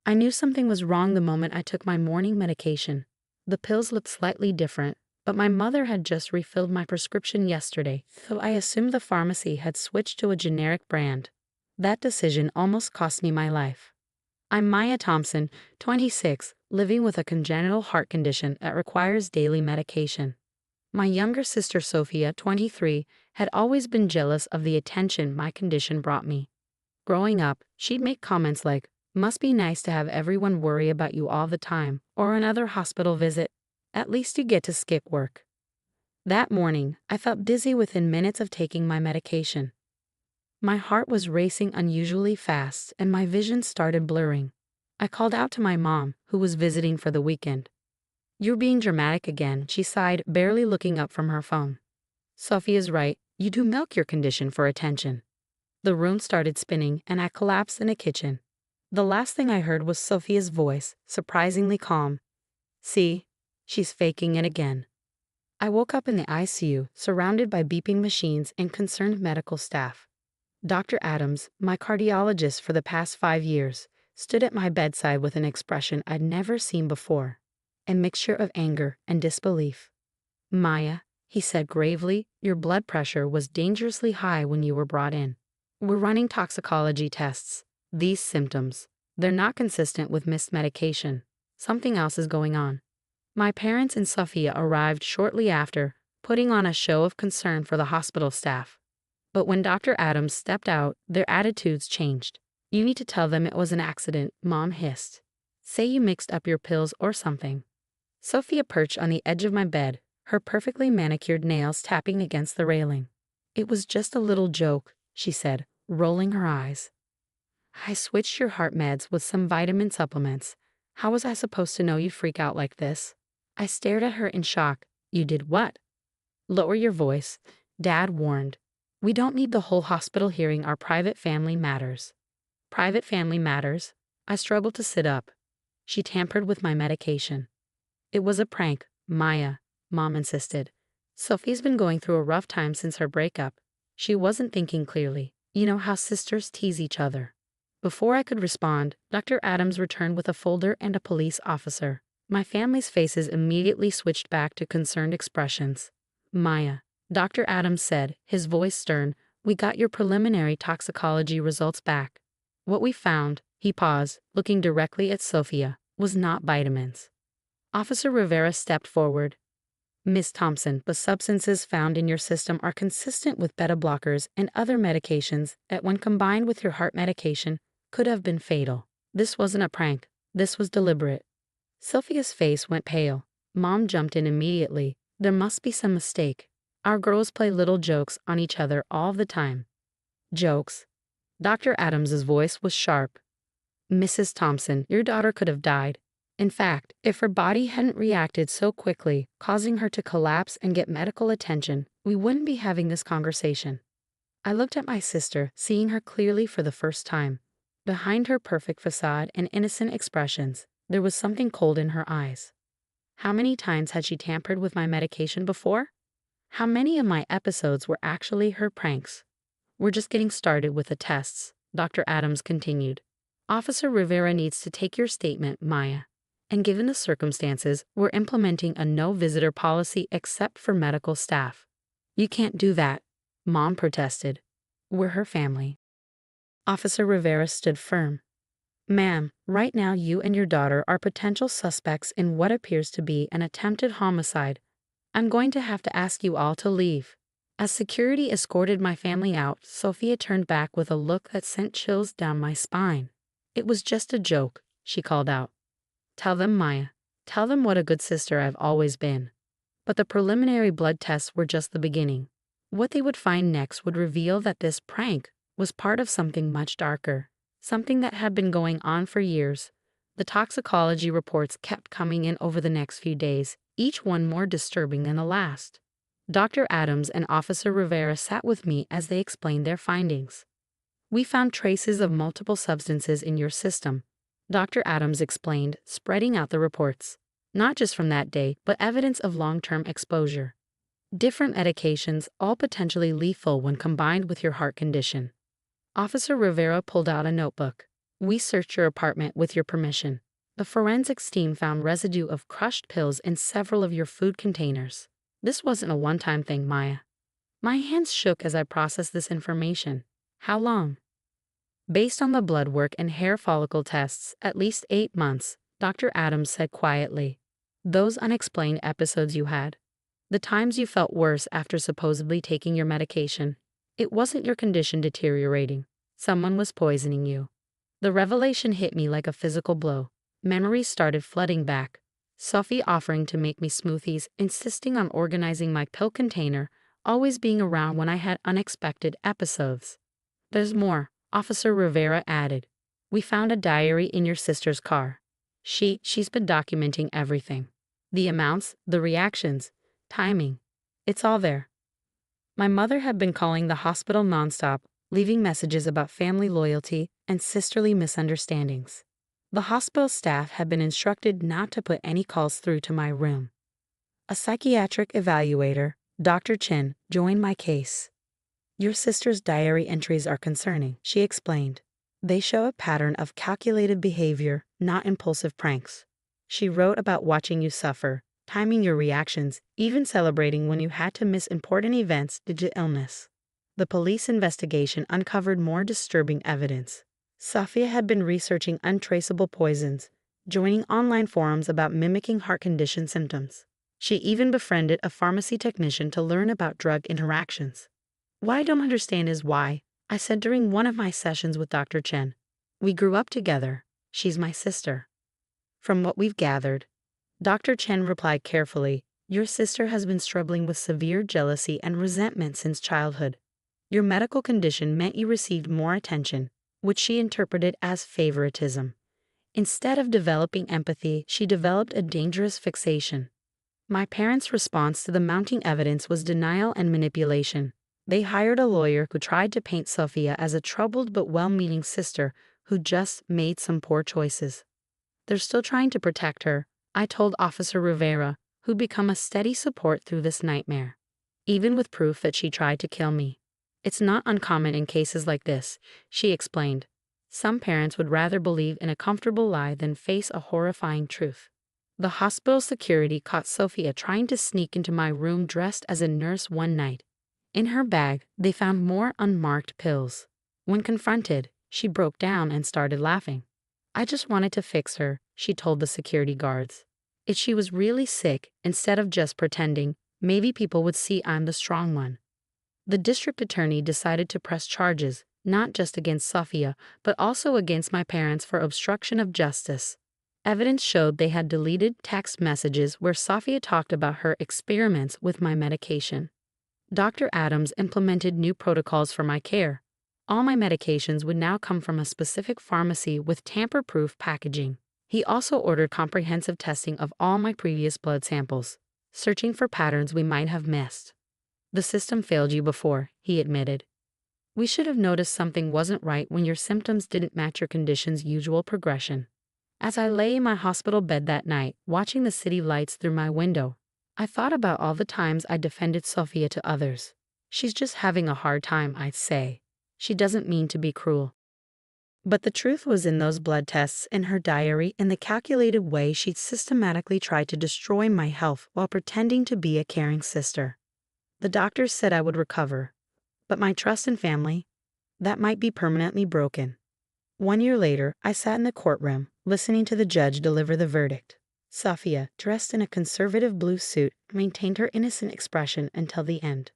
I knew something was wrong the moment I took my morning medication. The pills looked slightly different, but my mother had just refilled my prescription yesterday, so I assumed the pharmacy had switched to a generic brand. That decision almost cost me my life. I'm Maya Thompson, 26, living with a congenital heart condition that requires daily medication. My younger sister Sophia, 23, had always been jealous of the attention my condition brought me. Growing up, she'd make comments like, "Must be nice to have everyone worry about you all the time," or another hospital visit. "At least you get to skip work." That morning, I felt dizzy within minutes of taking my medication. My heart was racing unusually fast and my vision started blurring. I called out to my mom, who was visiting for the weekend. "You're being dramatic again," she sighed, barely looking up from her phone. "Sophia's right, you do milk your condition for attention." The room started spinning and I collapsed in the kitchen. The last thing I heard was Sophia's voice, surprisingly calm. "See, she's faking it again." I woke up in the ICU, surrounded by beeping machines and concerned medical staff. Dr. Adams, my cardiologist for the past 5 years, stood at my bedside with an expression I'd never seen before, a mixture of anger and disbelief. "Maya," he said gravely, "your blood pressure was dangerously high when you were brought in. We're running toxicology tests. These symptoms, they're not consistent with missed medication. Something else is going on." My parents and Sophia arrived shortly after, putting on a show of concern for the hospital staff. But when Dr. Adams stepped out, their attitudes changed. "You need to tell them it was an accident," Mom hissed. "Say you mixed up your pills or something." Sophia perched on the edge of my bed, her perfectly manicured nails tapping against the railing. "It was just a little joke," she said, rolling her eyes. "I switched your heart meds with some vitamin supplements. How was I supposed to know you'd freak out like this?" I stared at her in shock. "You did what?" "Lower your voice," Dad warned. "We don't need the whole hospital hearing our private family matters." "Private family matters?" I struggled to sit up. "She tampered with my medication." "It was a prank, Maya," Mom insisted. "Sophie's been going through a rough time since her breakup. She wasn't thinking clearly. You know how sisters tease each other." Before I could respond, Dr. Adams returned with a folder and a police officer. My family's faces immediately switched back to concerned expressions. "Maya," Dr. Adams said, his voice stern, "we got your preliminary toxicology results back. What we found," he paused, looking directly at Sophia, "was not vitamins." Officer Rivera stepped forward. "Miss Thompson, the substances found in your system are consistent with beta blockers and other medications that, when combined with your heart medication, could have been fatal. This wasn't a prank. This was deliberate." Sophia's face went pale. Mom jumped in immediately. "There must be some mistake. Our girls play little jokes on each other all the time." "Jokes?" Dr. Adams's voice was sharp. "Mrs. Thompson, your daughter could have died. In fact, if her body hadn't reacted so quickly, causing her to collapse and get medical attention, we wouldn't be having this conversation." I looked at my sister, seeing her clearly for the first time. Behind her perfect facade and innocent expressions, there was something cold in her eyes. How many times had she tampered with my medication before? How many of my episodes were actually her pranks? "We're just getting started with the tests," Dr. Adams continued. "Officer Rivera needs to take your statement, Maya. And given the circumstances, we're implementing a no-visitor policy except for medical staff." "You can't do that," Mom protested. "We're her family." Officer Rivera stood firm. "Ma'am, right now you and your daughter are potential suspects in what appears to be an attempted homicide. I'm going to have to ask you all to leave." As security escorted my family out, Sophia turned back with a look that sent chills down my spine. "It was just a joke," she called out. "Tell them, Maya. Tell them what a good sister I've always been." But the preliminary blood tests were just the beginning. What they would find next would reveal that this prank was part of something much darker. Something that had been going on for years. The toxicology reports kept coming in over the next few days, each one more disturbing than the last. Dr. Adams and Officer Rivera sat with me as they explained their findings. "We found traces of multiple substances in your system," Dr. Adams explained, spreading out the reports. "Not just from that day, but evidence of long-term exposure. Different medications, all potentially lethal when combined with your heart condition." Officer Rivera pulled out a notebook. We searched your apartment with your permission. The forensics team found residue of crushed pills in several of your food containers. This wasn't a one-time thing, Maya. My hands shook as I processed this information. How long? Based on the blood work and hair follicle tests, at least 8 months, Dr. Adams said quietly. Those unexplained episodes you had. The times you felt worse after supposedly taking your medication. It wasn't your condition deteriorating. Someone was poisoning you. The revelation hit me like a physical blow. Memories started flooding back. Sophie offering to make me smoothies, insisting on organizing my pill container, always being around when I had unexpected episodes. There's more, Officer Rivera added. We found a diary in your sister's car. She's been documenting everything. The amounts, the reactions, timing. It's all there. My mother had been calling the hospital nonstop, leaving messages about family loyalty and sisterly misunderstandings. The hospital staff had been instructed not to put any calls through to my room. A psychiatric evaluator, Dr. Chen, joined my case. Your sister's diary entries are concerning, she explained. They show a pattern of calculated behavior, not impulsive pranks. She wrote about watching you suffer, timing your reactions, even celebrating when you had to miss important events due to illness. The police investigation uncovered more disturbing evidence. Safia had been researching untraceable poisons, joining online forums about mimicking heart condition symptoms. She even befriended a pharmacy technician to learn about drug interactions. What I don't understand is why, I said during one of my sessions with Dr. Chen. We grew up together. She's my sister. From what we've gathered, Dr. Chen replied carefully, your sister has been struggling with severe jealousy and resentment since childhood. Your medical condition meant you received more attention, which she interpreted as favoritism. Instead of developing empathy, she developed a dangerous fixation. My parents' response to the mounting evidence was denial and manipulation. They hired a lawyer who tried to paint Sophia as a troubled but well-meaning sister who just made some poor choices. They're still trying to protect her, I told Officer Rivera, who'd become a steady support through this nightmare. Even with proof that she tried to kill me. It's not uncommon in cases like this, she explained. Some parents would rather believe in a comfortable lie than face a horrifying truth. The hospital security caught Sophia trying to sneak into my room dressed as a nurse one night. In her bag, they found more unmarked pills. When confronted, she broke down and started laughing. I just wanted to fix her, she told the security guards. If she was really sick, instead of just pretending, maybe people would see I'm the strong one. The district attorney decided to press charges, not just against Sophia, but also against my parents for obstruction of justice. Evidence showed they had deleted text messages where Sophia talked about her experiments with my medication. Dr. Adams implemented new protocols for my care. All my medications would now come from a specific pharmacy with tamper-proof packaging. He also ordered comprehensive testing of all my previous blood samples, searching for patterns we might have missed. The system failed you before, he admitted. We should have noticed something wasn't right when your symptoms didn't match your condition's usual progression. As I lay in my hospital bed that night, watching the city lights through my window, I thought about all the times I defended Sophia to others. She's just having a hard time, I'd say. She doesn't mean to be cruel. But the truth was in those blood tests, in her diary, in the calculated way she'd systematically tried to destroy my health while pretending to be a caring sister. The doctors said I would recover, but my trust in family, that might be permanently broken. 1 year later, I sat in the courtroom, listening to the judge deliver the verdict. Sophia, dressed in a conservative blue suit, maintained her innocent expression until the end.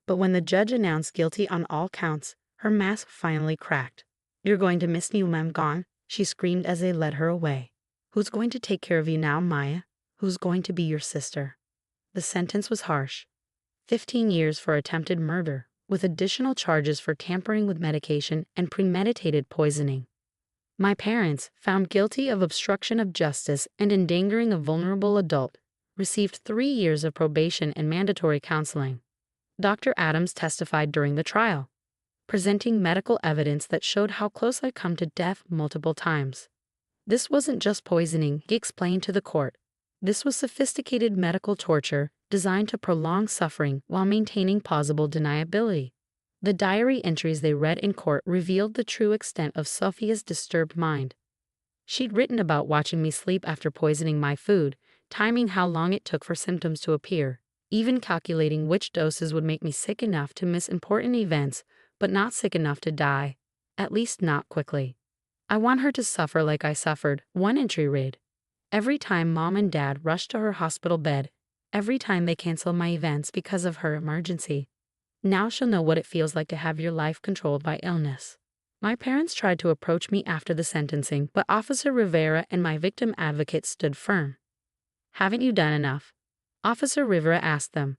But when the judge announced guilty on all counts, her mask finally cracked. You're going to miss me when I'm gone, she screamed as they led her away. Who's going to take care of you now, Maya? Who's going to be your sister? The sentence was harsh. 15 years for attempted murder, with additional charges for tampering with medication and premeditated poisoning. My parents, found guilty of obstruction of justice and endangering a vulnerable adult, received 3 years of probation and mandatory counseling. Dr. Adams testified during the trial, presenting medical evidence that showed how close I'd come to death multiple times. This wasn't just poisoning, he explained to the court. This was sophisticated medical torture designed to prolong suffering while maintaining plausible deniability. The diary entries they read in court revealed the true extent of Sophia's disturbed mind. She'd written about watching me sleep after poisoning my food, timing how long it took for symptoms to appear, even calculating which doses would make me sick enough to miss important events, but not sick enough to die, at least not quickly. I want her to suffer like I suffered, one entry read. Every time Mom and Dad rush to her hospital bed, every time they cancel my events because of her emergency. Now she'll know what it feels like to have your life controlled by illness. My parents tried to approach me after the sentencing, but Officer Rivera and my victim advocate stood firm. Haven't you done enough? Officer Rivera asked them.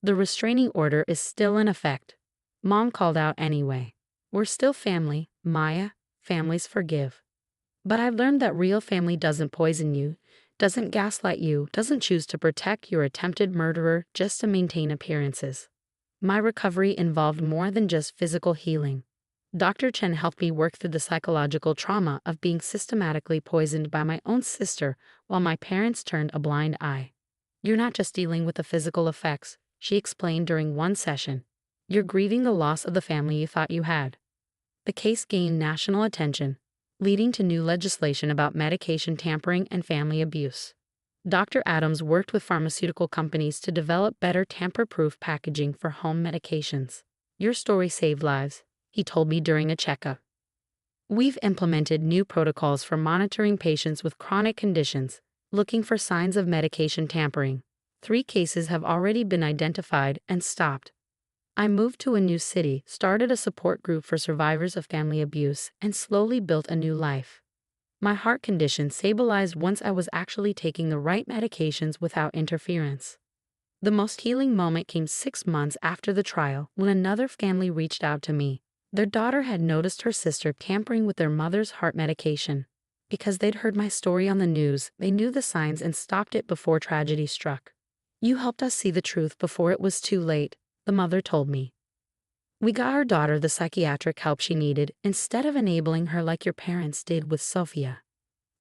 The restraining order is still in effect. Mom called out anyway. We're still family, Maya. Families forgive. But I've learned that real family doesn't poison you, doesn't gaslight you, doesn't choose to protect your attempted murderer just to maintain appearances. My recovery involved more than just physical healing. Dr. Chen helped me work through the psychological trauma of being systematically poisoned by my own sister while my parents turned a blind eye. You're not just dealing with the physical effects, she explained during one session. You're grieving the loss of the family you thought you had. The case gained national attention, leading to new legislation about medication tampering and family abuse. Dr. Adams worked with pharmaceutical companies to develop better tamper-proof packaging for home medications. Your story saved lives, he told me during a checkup. We've implemented new protocols for monitoring patients with chronic conditions, looking for signs of medication tampering. 3 cases have already been identified and stopped. I moved to a new city, started a support group for survivors of family abuse, and slowly built a new life. My heart condition stabilized once I was actually taking the right medications without interference. The most healing moment came 6 months after the trial when another family reached out to me. Their daughter had noticed her sister tampering with their mother's heart medication. Because they'd heard my story on the news, they knew the signs and stopped it before tragedy struck. You helped us see the truth before it was too late, the mother told me. We got our daughter the psychiatric help she needed instead of enabling her like your parents did with Sophia.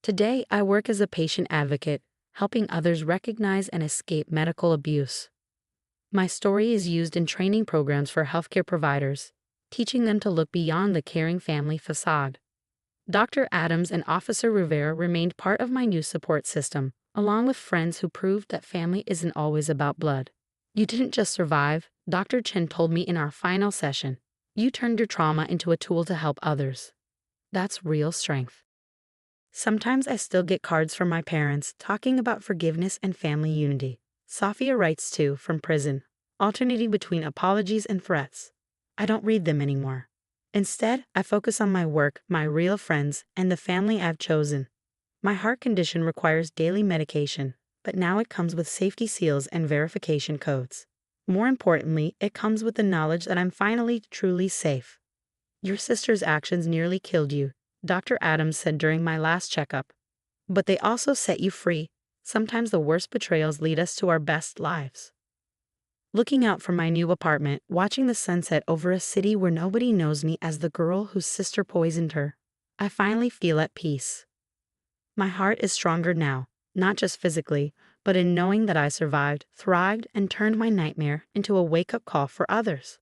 Today, I work as a patient advocate, helping others recognize and escape medical abuse. My story is used in training programs for healthcare providers, teaching them to look beyond the caring family facade. Dr. Adams and Officer Rivera remained part of my new support system, along with friends who proved that family isn't always about blood. You didn't just survive, Dr. Chen told me in our final session. You turned your trauma into a tool to help others. That's real strength. Sometimes I still get cards from my parents talking about forgiveness and family unity. Sophia writes too, from prison, alternating between apologies and threats. I don't read them anymore. Instead, I focus on my work, my real friends, and the family I've chosen. My heart condition requires daily medication, but now it comes with safety seals and verification codes. More importantly, it comes with the knowledge that I'm finally truly safe. Your sister's actions nearly killed you, Dr. Adams said during my last checkup. But they also set you free. Sometimes the worst betrayals lead us to our best lives. Looking out from my new apartment, watching the sunset over a city where nobody knows me as the girl whose sister poisoned her, I finally feel at peace. My heart is stronger now, not just physically, but in knowing that I survived, thrived, and turned my nightmare into a wake-up call for others.